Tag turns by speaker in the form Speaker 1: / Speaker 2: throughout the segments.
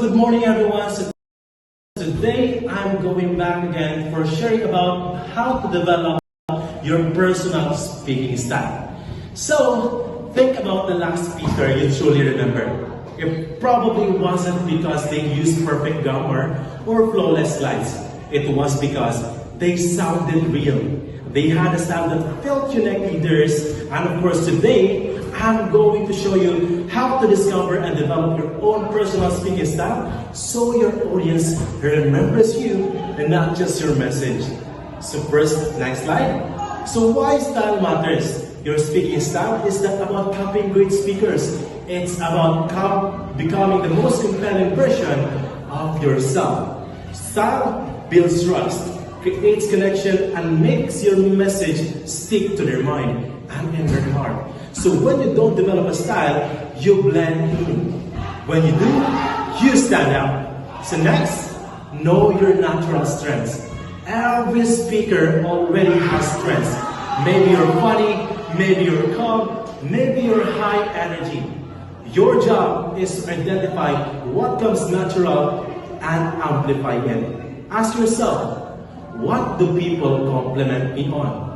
Speaker 1: good morning everyone. So today I'm going back again for sharing about how to develop your personal speaking style. So think about the last speaker you truly remember. It probably wasn't because they used perfect grammar or flawless slides. It was because they sounded real. They had a style that felt unique to theirs. And of course today, I'm going to show you how to discover and develop your own personal speaking style so your audience remembers you and not just your message. So first, next slide. So why style matters? Your speaking style is not about copying great speakers. It's about becoming the most compelling version of yourself. Style builds trust, creates connection, and makes your message stick to their mind and in their heart. So when you don't develop a style, you blend in. When you do, you stand out. So next, know your natural strengths. Every speaker already has strengths. Maybe you're funny, maybe you're calm, maybe you're high energy. Your job is to identify what comes natural and amplify it. Ask yourself, what do people compliment me on?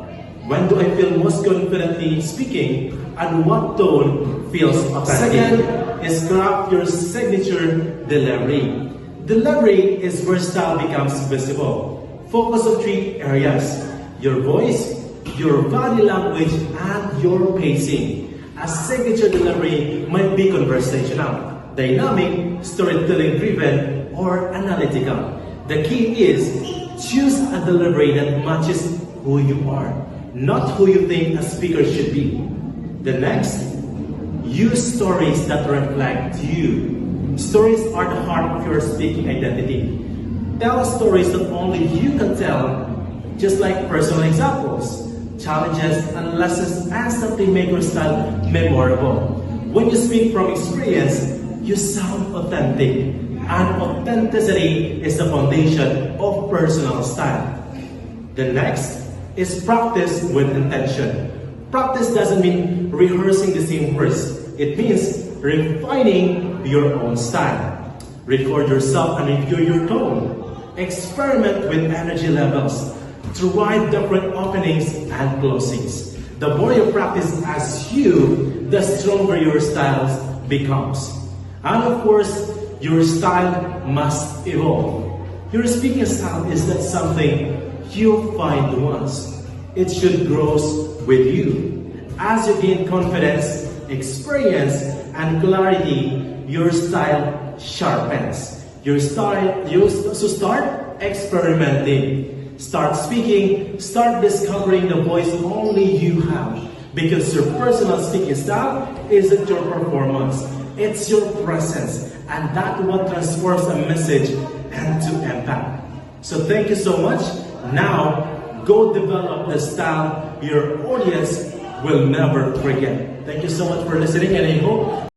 Speaker 1: When do I feel most confidently speaking? And what tone feels authentic? Second is craft your signature delivery. Delivery is where style becomes visible. Focus on three areas: your voice, your body language, and your pacing. A signature delivery might be conversational, dynamic, storytelling driven, or analytical. The key is choose a delivery that matches who you are, not who you think a speaker should be. The next, use stories that reflect you. Stories are the heart of your speaking identity. Tell stories that only you can tell, just like personal examples, challenges, and lessons and something make your style memorable. When you speak from experience, you sound authentic, and authenticity is the foundation of personal style. The next is practice with intention. Practice doesn't mean rehearsing the same words. It means refining your own style. Record yourself and review your tone. Experiment with energy levels. Try different openings and closings. The more you practice as you, the stronger your style becomes. And of course, your style must evolve. Your speaking style is not something you find once. It should grow with you. As you gain confidence, experience, and clarity, your style sharpens. So start experimenting. Start speaking, start discovering the voice only you have. Because your personal speaking style isn't your performance, it's your presence. And that's what transforms a message into impact. So thank you so much. Now, go develop the style your audience will never forget. Thank you so much for listening, and I hope